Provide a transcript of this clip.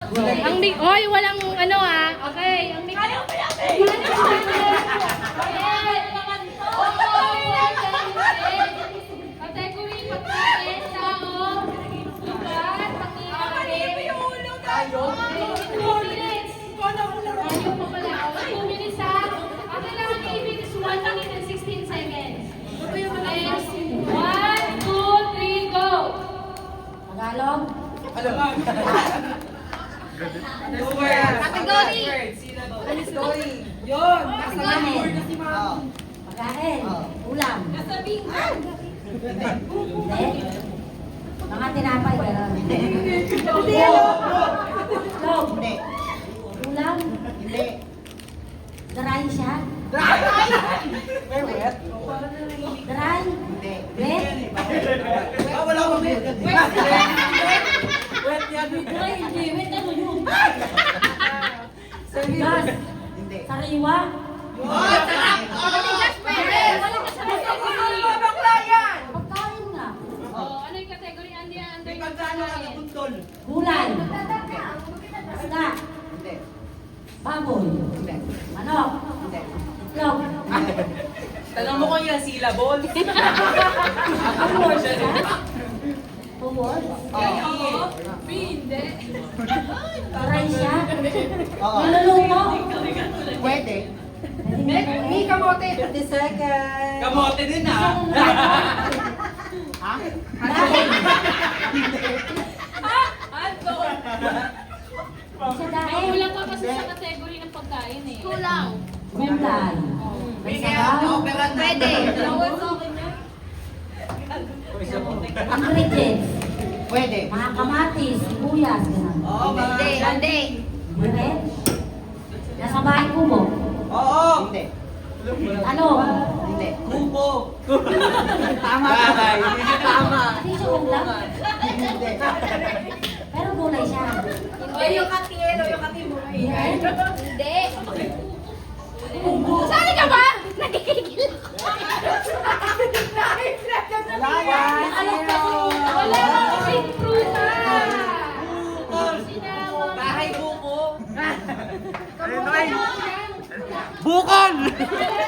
Hoy, walang ano ah. Okay, ang Ayaw mo yan, eh! Category pagkain, tao, lugar, Mali mo yung ulo tayo! 2 minutes. Ayaw mo pala. 2 minutes ha. Ang kailangan i-ibig is 1 minute and 16 seconds. Next. 1, 2, 3, go! Tagalog. Category. Yun! Pagkain. Pagkain. Ulam. Nasabihan! Hindi. Mga tinapay. Gano'n. Log. Ulam. Dry siya. Dry. Wet. Wala akong wet. Dry. Hindi. Wet ano yun? Gas. Sariwa. Matigas pwede. Walang kasama. Bakla yan! Pagkain nga. Oh, ano yung category? Under yung Nakabuntol. Gulay. Isda. Baboy. Manok. Itlog. Tanong mo kung yung syllable. Awards siya. Awards. Hindi. Dry siya. Naluluto. Pwede. May kamote! 30 seconds! Kamote din ah. Dahil. Ay, Sa dahil. kulang ka kasi sa category ng pagkain eh. Kulang. Gulay. Pwede. Ingredients. Pwede. Mga kamatis, sibuyas, gano'n. Hindi. Biret. Nasa bahay kubo. Oo. Hindi. Ano? Hindi. Kubo. Tama. Tama. Hindi siya ulam. Hindi. Pero gulay siya. O yung katilo, yung katilo. Biret. Hindi. Sali ka ba? Nagkikigil. Wala yan. Wala kang kasing prutas. Sinama. Bahay buko. Bukol! Wala